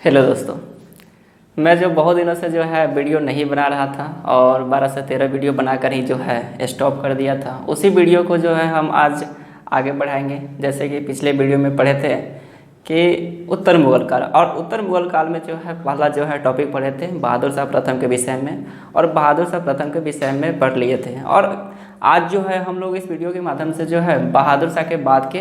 Hello दोस्तों। मैं जो बहुत दिनों से जो है वीडियो नहीं बना रहा था और 12 से 13 वीडियो बनाकर ही जो है स्टॉप कर दिया था। उसी वीडियो को जो है हम आज आगे बढ़ाएंगे। जैसे कि पिछले वीडियो में पढ़े थे कि उत्तर मुगल काल, और उत्तर मुगल काल में जो है पहला जो है टॉपिक पढ़े थे बहादुर शाह प्रथम के विषय में, और बहादुर शाह प्रथम के विषय में पढ़ लिए थे। और आज जो है हम लोग इस वीडियो के माध्यम से जो है बहादुर शाह के बाद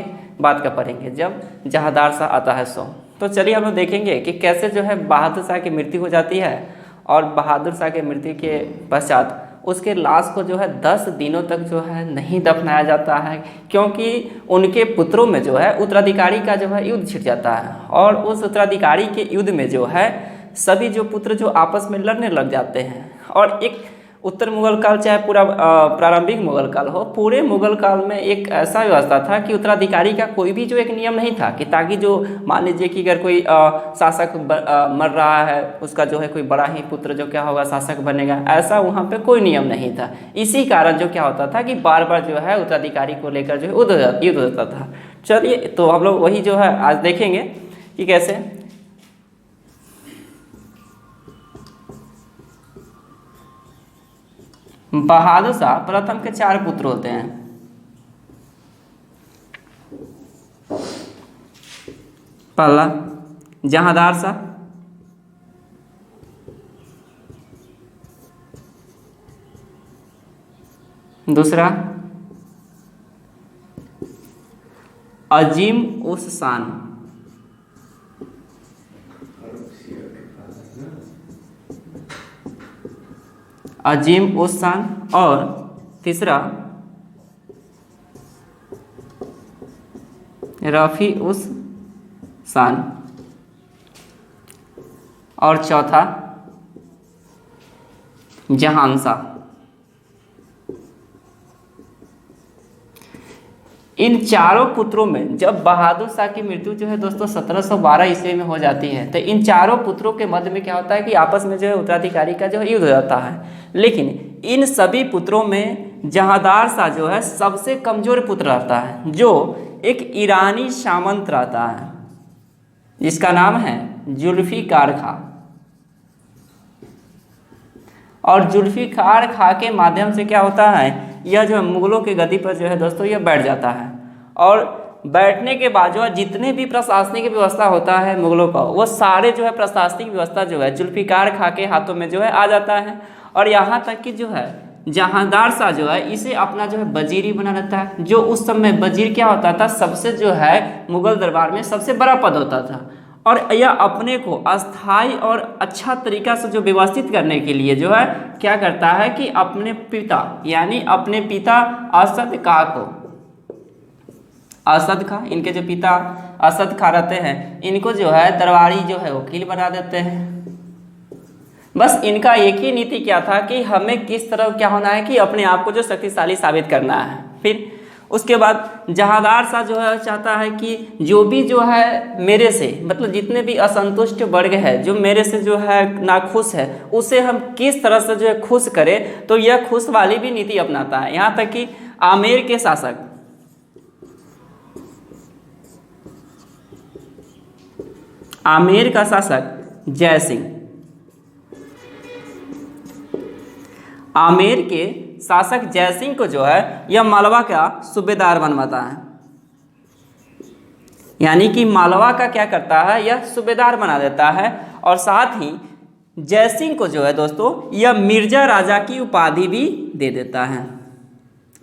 का पढ़ेंगे, जब जहांदार शाह आता है सो। तो चलिए हम लोग देखेंगे कि कैसे जो है बहादुर शाह की मृत्यु हो जाती है, और बहादुर शाह की मृत्यु के पश्चात उसके लाश को जो है 10 दिनों तक जो है नहीं दफनाया जाता है, क्योंकि उनके पुत्रों में जो है उत्तराधिकारी का जो है युद्ध छिड़ जाता है। और उस उत्तराधिकारी के युद्ध में जो है सभी जो पुत्र जो आपस में लड़ने लग जाते हैं। और एक उत्तर मुगल काल चाहे पूरा प्रारंभिक मुगल काल हो, पूरे मुगल काल में एक ऐसा व्यवस्था था कि उत्तराधिकारी का कोई भी जो एक नियम नहीं था कि ताकि जो मान लीजिए कि अगर कोई शासक मर रहा है, उसका जो है कोई बड़ा ही पुत्र जो क्या होगा शासक बनेगा, ऐसा वहाँ पे कोई नियम नहीं था। इसी कारण जो क्या होता था कि बार बार जो है उत्तराधिकारी को लेकर जो है युद्ध होता था। चलिए तो हम लोग वही जो है आज देखेंगे कि कैसे बहादुर शाह प्रथम के 4 पुत्र होते हैं। पहला जहांदार शाह, दूसरा अजीम उस शान, अजीम उस शान, और तीसरा रफ़ी उस शान, और चौथा जहान शाह। इन चारों पुत्रों में जब बहादुर शाह की मृत्यु जो है दोस्तों 1712 ईस्वी में हो जाती है, तो इन चारों पुत्रों के मध्य में क्या होता है कि आपस में जो है उत्तराधिकारी का जो है युद्ध हो जाता है। लेकिन इन सभी पुत्रों में जहांदार शाह जो है सबसे कमजोर पुत्र रहता है, जो एक ईरानी सामंत रहता है जिसका नाम है जुल्फिकार खां। और जुल्फिकार खां के माध्यम से क्या होता है, यह जो है मुगलों के गद्दी पर जो है दोस्तों यह बैठ जाता है। और बैठने के बाद जो है जितने भी प्रशासनिक व्यवस्था होता है मुगलों का, वो सारे जो है प्रशासनिक व्यवस्था जो है जुल्फिकार खां के हाथों में जो है आ जाता है। और यहाँ तक कि जो है जहांदार शाह जो है इसे अपना जो है वजीर ही बना लेता है, जो उस समय वजीर क्या होता था, सबसे जो है मुगल दरबार में सबसे बड़ा पद होता था। और यह अपने को अस्थाई और अच्छा तरीका से जो व्यवस्थित करने के लिए जो है क्या करता है कि अपने पिता यानी अपने पिता असद खां को, असद खां इनके जो पिता असद खां रहते हैं, इनको जो है दरबारी जो है वकील बना देते हैं। बस इनका एक ही नीति क्या था कि हमें किस तरह क्या होना है कि अपने आप को जो शक्तिशाली साबित करना है। फिर उसके बाद जहांदार शाह जो है चाहता है कि जो भी जो है मेरे से मतलब जितने भी असंतुष्ट वर्ग है जो मेरे से जो है नाखुश है, उसे हम किस तरह से जो है खुश करें, तो यह खुश वाली भी नीति अपनाता है। यहाँ तक कि आमेर के शासक आमेर का शासक जय सिंह, आमेर के शासक जय सिंह को जो है यह मालवा का सूबेदार बनवाता है। यानी कि मालवा का क्या करता है, यह सूबेदार बना देता है। और साथ ही जय सिंह को जो है दोस्तों यह मिर्जा राजा की उपाधि भी दे देता है।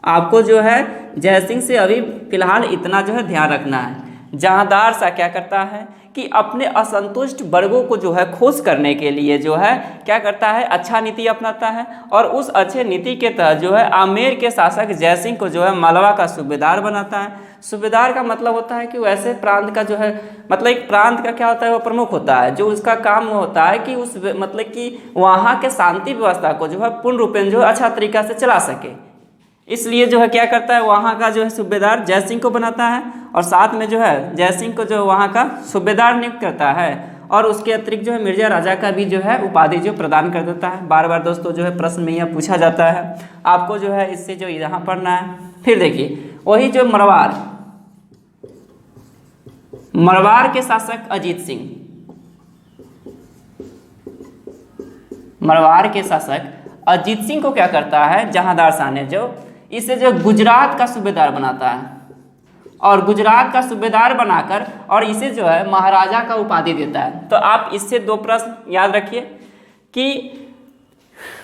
आपको जो है जय सिंह से अभी फिलहाल इतना जो है ध्यान रखना है। जहांदार शाह क्या करता है कि अपने असंतुष्ट वर्गों को जो है खुश करने के लिए जो है क्या करता है, अच्छा नीति अपनाता है। और उस अच्छे नीति के तहत जो है आमेर के शासक जय सिंह को जो है मालवा का सूबेदार बनाता है। सूबेदार का मतलब होता है कि वैसे प्रांत का जो है मतलब एक प्रांत का क्या होता है, वो प्रमुख होता है, जो उसका काम होता है कि उस मतलब कि वहाँ के शांति व्यवस्था को जो है पूर्ण रूपेण जो है अच्छा तरीका से चला सके। इसलिए जो है क्या करता है, वहाँ का जो है सूबेदार जय सिंह को बनाता है, और साथ में जो है जय सिंह को जो वहाँ का सूबेदार नियुक्त करता है। और उसके अतिरिक्त जो है मिर्जा राजा का भी जो है उपाधि जो प्रदान कर देता है। बार बार दोस्तों जो है प्रश्न में यह पूछा जाता है, आपको जो है इससे जो यहाँ पढ़ना है। फिर देखिए वही जो मरवार के शासक अजीत सिंह, मरवाड़ के शासक अजीत सिंह को क्या करता है, जहांदार शाह ने जो इसे जो गुजरात का सूबेदार बनाता है, और गुजरात का सूबेदार बनाकर और इसे जो है महाराजा का उपाधि देता है। तो आप इससे दो प्रश्न याद रखिए कि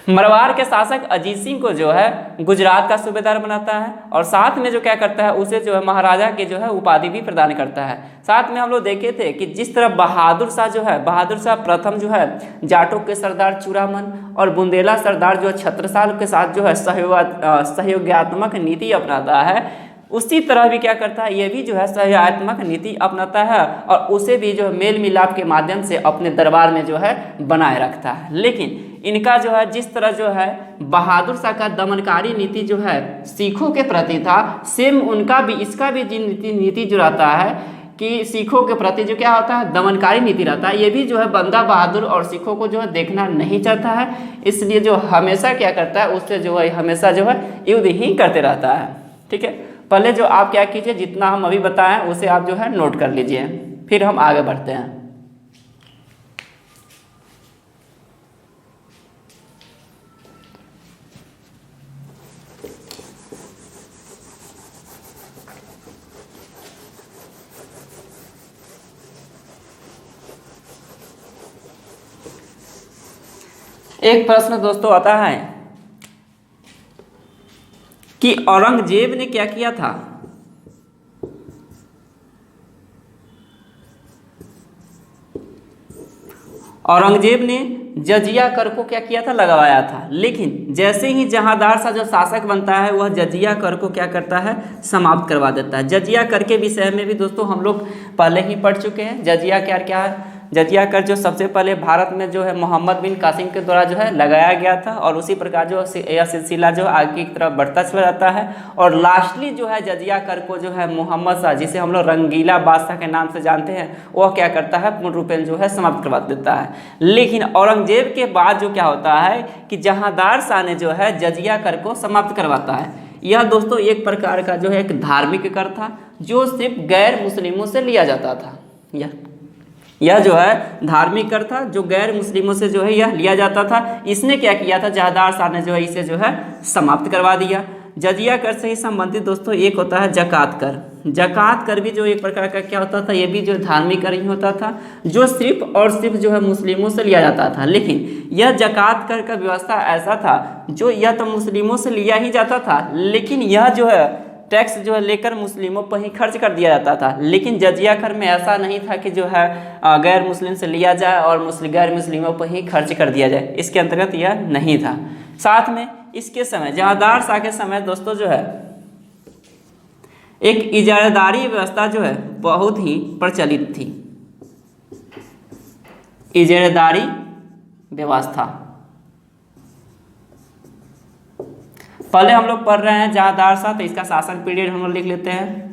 मरवाड़ के शासक अजीत सिंह को जो है गुजरात का सूबेदार बनाता है, और साथ में जो क्या करता है, उसे जो है महाराजा के जो है उपाधि भी प्रदान करता है। साथ में हम लोग देखे थे कि जिस तरह बहादुर शाह जो है, बहादुर शाह प्रथम जो है जाटों के सरदार चूड़ामन और बुंदेला सरदार जो है छत्रसाल के साथ जो है सहयोगात्मक नीति अपनाता है, उसी तरह भी क्या करता है, ये भी जो है सहयोगात्मक नीति अपनाता है और उसे भी जो है मेल मिलाप के माध्यम से अपने दरबार में जो है बनाए रखता है। लेकिन इनका जो है जिस तरह जो है बहादुर शाह का दमनकारी नीति जो है सिखों के प्रति था, सेम उनका भी इसका भी नीति जो रहता है कि सिखों के प्रति जो क्या होता है, दमनकारी नीति रहता है, ये भी जो है बंदा बहादुर और सिखों को जो है देखना नहीं चाहता है, इसलिए जो हमेशा क्या करता है, उससे जो है हमेशा जो है युद्ध ही करते रहता है। ठीक है, पहले जो आप क्या कीजिए, जितना हम अभी बताएं उसे आप जो है नोट कर लीजिए, फिर हम आगे बढ़ते हैं। एक प्रश्न दोस्तों आता है कि औरंगजेब ने क्या किया था। औरंगजेब ने जजिया कर को क्या किया था, लगवाया था, लेकिन जैसे ही जहांदार शाह जो शासक बनता है वह जजिया कर को क्या करता है, समाप्त करवा देता है। जजिया कर के विषय में भी दोस्तों हम लोग पहले ही पढ़ चुके हैं। जजिया कर क्या है, जजिया कर जो सबसे पहले भारत में जो है मोहम्मद बिन कासिम के द्वारा जो है लगाया गया था, और उसी प्रकार जो यह सिलसिला जो आगे की तरफ बढ़ता चला जाता है, और लास्टली जो है जजिया कर को जो है मोहम्मद शाह, जिसे हम लोग रंगीला बादशाह के नाम से जानते हैं, वह क्या करता है, पूर्ण रूपेण जो है समाप्त करवा देता है। लेकिन औरंगजेब के बाद जो क्या होता है कि जहांदार शाह ने जो है जजिया कर को समाप्त करवाता है। यह दोस्तों एक प्रकार का जो है एक धार्मिक कर था जो सिर्फ गैर मुस्लिमों से लिया जाता था। यह जो है धार्मिक कर था जो गैर मुस्लिमों से जो है यह लिया जाता था। इसने क्या किया था, जहांदार शाह ने जो है इसे जो है समाप्त करवा दिया। जजिया कर से ही संबंधित दोस्तों एक होता है जकात कर। जकात कर भी जो एक प्रकार का क्या होता था, ये भी जो धार्मिक कर ही होता था, जो सिर्फ और सिर्फ जो है मुस्लिमों से लिया जाता था। लेकिन यह जकात कर का व्यवस्था ऐसा था जो यह तो मुस्लिमों से लिया ही जाता था, लेकिन यह जो है टैक्स जो है लेकर मुस्लिमों पर ही खर्च कर दिया जाता था। लेकिन जजिया कर में ऐसा नहीं था कि जो है गैर मुस्लिम से लिया जाए और गैर मुस्लिमों पर ही खर्च कर दिया जाए, इसके अंतर्गत यह नहीं था। साथ में इसके समय जहांदार शाह के समय दोस्तों जो है एक इजारादारी व्यवस्था जो है बहुत ही प्रचलित थी। इजारादारी व्यवस्था पहले हम लोग पढ़ रहे हैं जहांदार शाह, तो इसका शासन पीरियड हम लोग लिख लेते हैं।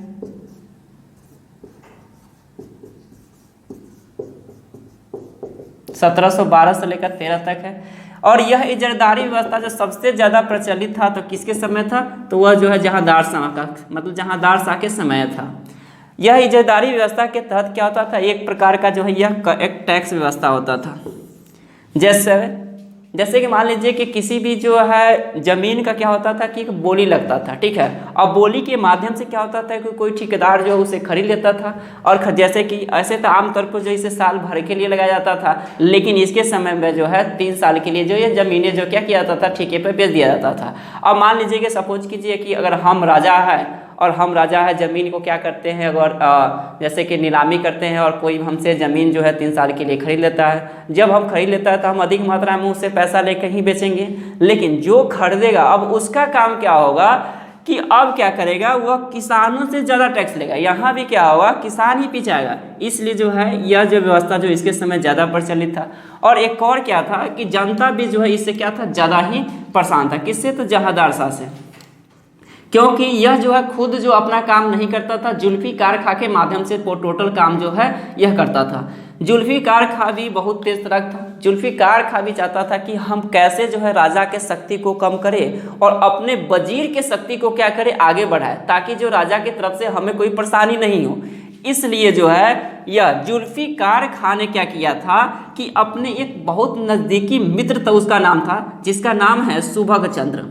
सत्रह सौ 12 से लेकर 13 तक है। और यह इजारादारी व्यवस्था जो सबसे ज़्यादा प्रचलित था तो किसके समय था, तो वह जो है जहांदार शाह का, मतलब जहांदार शाह के समय था। यह इजारादारी व्यवस्था के तहत क्या होता था, एक प्रकार का जो है यह एक टैक्स व्यवस्था होता था। जैसे कि मान लीजिए कि किसी भी जो है ज़मीन का क्या होता था कि एक बोली लगता था, ठीक है। अब बोली के माध्यम से क्या होता था कि कोई ठेकेदार जो है उसे खरीद लेता था, और जैसे कि ऐसे तो आमतौर पर जो इसे साल भर के लिए लगाया जाता था, लेकिन इसके समय में जो है 3 साल के लिए जो ये ज़मीनें जो क्या किया जाता था, ठेके पर बेच दिया जाता था। अब मान लीजिए कि सपोज कीजिए कि अगर हम राजा है और हम राजा है ज़मीन को क्या करते हैं, अगर जैसे कि नीलामी करते हैं और कोई हमसे ज़मीन जो है 3 साल के लिए खरीद लेता है। जब हम खरीद लेता है तो हम अधिक मात्रा में उससे पैसा लेकर ही बेचेंगे, लेकिन जो खरीदेगा अब उसका काम क्या होगा कि अब क्या करेगा, वह किसानों से ज़्यादा टैक्स लेगा। यहाँ भी क्या होगा, किसान ही पीछे आएगा। इसलिए जो है यह जो व्यवस्था जो इसके समय ज़्यादा प्रचलित था। और एक और क्या था कि जनता भी जो है इससे क्या था, ज़्यादा ही परेशान था। किससे, तो जहांदार शाह से, क्योंकि यह जो है खुद जो अपना काम नहीं करता था, जुल्फिकार खां के माध्यम से टोटल काम जो है यह करता था। जुल्फिकार खां भी बहुत तेज तर्क था। जुल्फिकार खां भी चाहता था कि हम कैसे जो है राजा के शक्ति को कम करें और अपने वजीर के शक्ति को क्या करें, आगे बढ़ाए, ताकि जो राजा की तरफ से हमें कोई परेशानी नहीं हो। इसलिए जो है यह जुल्फिकार खान ने क्या किया था कि अपने एक बहुत नज़दीकी मित्र था, उसका नाम था, जिसका नाम है सुभग चंद्र।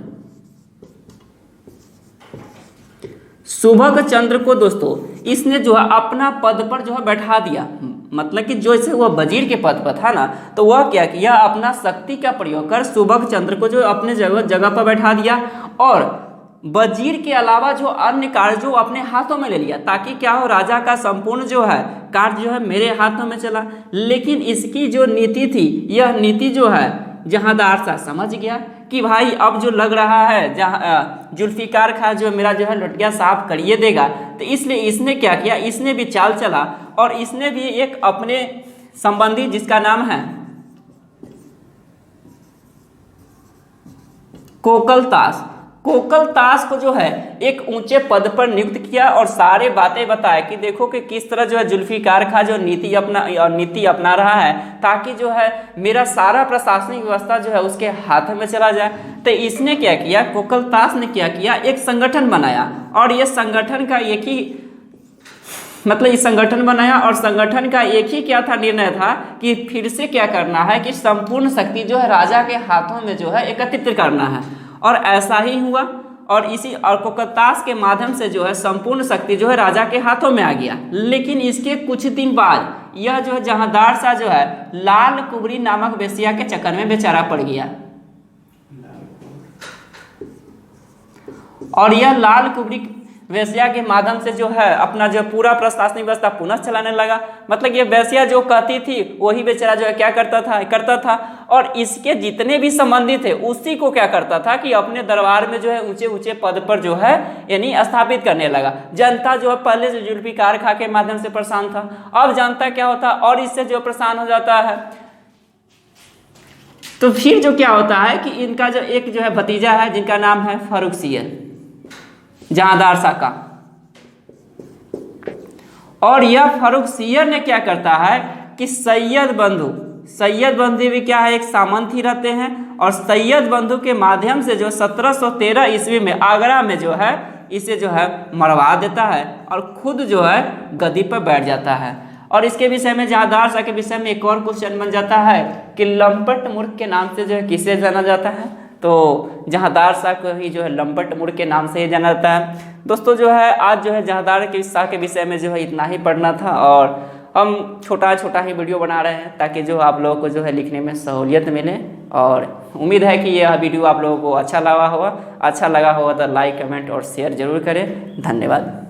सुभग चंद्र को दोस्तों इसने जो है अपना पद पर जो है बैठा दिया। मतलब कि जो इसे वह वजीर के पद पर था ना, तो वह क्या किया, अपना शक्ति का प्रयोग कर सुभग चंद्र को जो अपने जगह पर बैठा दिया और वजीर के अलावा जो अन्य कार्य जो अपने हाथों में ले लिया, ताकि क्या हो, राजा का संपूर्ण जो है कार्य जो है मेरे हाथों में चला। लेकिन इसकी जो नीति थी, यह नीति जो है जहांदार शाह समझ गया कि भाई अब जो लग रहा है जहाँ जुल्फिकार खान जो मेरा जो है लुटिया साफ करिए देगा, तो इसलिए इसने क्या किया, इसने भी चाल चला और इसने भी एक अपने संबंधी जिसका नाम है कोकलतास को जो है एक ऊंचे पद पर नियुक्त किया और सारे बातें बताए कि देखो कि किस तरह जो है जुल्फिकार खान जो नीति अपना रहा है, ताकि जो है मेरा सारा प्रशासनिक व्यवस्था जो है उसके हाथ में चला जाए। तो इसने क्या किया, कोकलतास ने क्या किया, एक संगठन बनाया और ये संगठन का एक ही इस संगठन बनाया और संगठन का एक ही क्या था, निर्णय था कि फिर से क्या करना है कि संपूर्ण शक्ति जो है राजा के हाथों में जो है एकत्रित करना है। और ऐसा ही हुआ और कोकलतास के माध्यम से जो है संपूर्ण शक्ति जो है राजा के हाथों में आ गया। लेकिन इसके कुछ दिन बाद यह जो है जहांदार शाह जो है लाल कुबरी नामक वेश्या के चक्कर में बेचारा पड़ गया और यह लाल कुबरी वेश्या के माध्यम से जो है अपना जो पूरा प्रशासनिक व्यवस्था पुनः चलाने लगा। मतलब ये वेश्या जो कहती थी वही बेचारा जो है क्या करता था और इसके जितने भी संबंधी थे उसी को क्या करता था कि अपने दरबार में जो है ऊंचे ऊंचे पद पर जो है यानी स्थापित करने लगा। जनता जो है पहले से जुल्फिकार खान के माध्यम से परेशान था, अब जनता क्या होता और इससे जो परेशान हो जाता है। तो फिर जो क्या होता है कि इनका जो एक जो है भतीजा है जिनका नाम है फर्रुखसियर जहांदार शाह का, और यह फर्रुखसियर ने क्या करता है कि सैयद बंधु भी क्या है, एक सामंत ही रहते हैं और सैयद बंधु के माध्यम से जो 1713 ईस्वी में आगरा में जो है इसे जो है मरवा देता है और खुद जो है गद्दी पर बैठ जाता है। और इसके विषय में जहांदार शाह के विषय में एक और क्वेश्चन बन जाता है कि लंपट मूर्ख के नाम से जो है किसे जाना जाता है, तो जहांदार शाह को ही जो है लंपट मूर्ख के नाम से ही जाना जाता है। दोस्तों जो है आज जो है जहांदार शाह के विषय में जो है इतना ही पढ़ना था और हम छोटा ही वीडियो बना रहे हैं ताकि जो आप लोगों को जो है लिखने में सहूलियत मिले। और उम्मीद है कि यह वीडियो आप लोगों को अच्छा लगा होगा तो लाइक कमेंट और शेयर जरूर करें। धन्यवाद।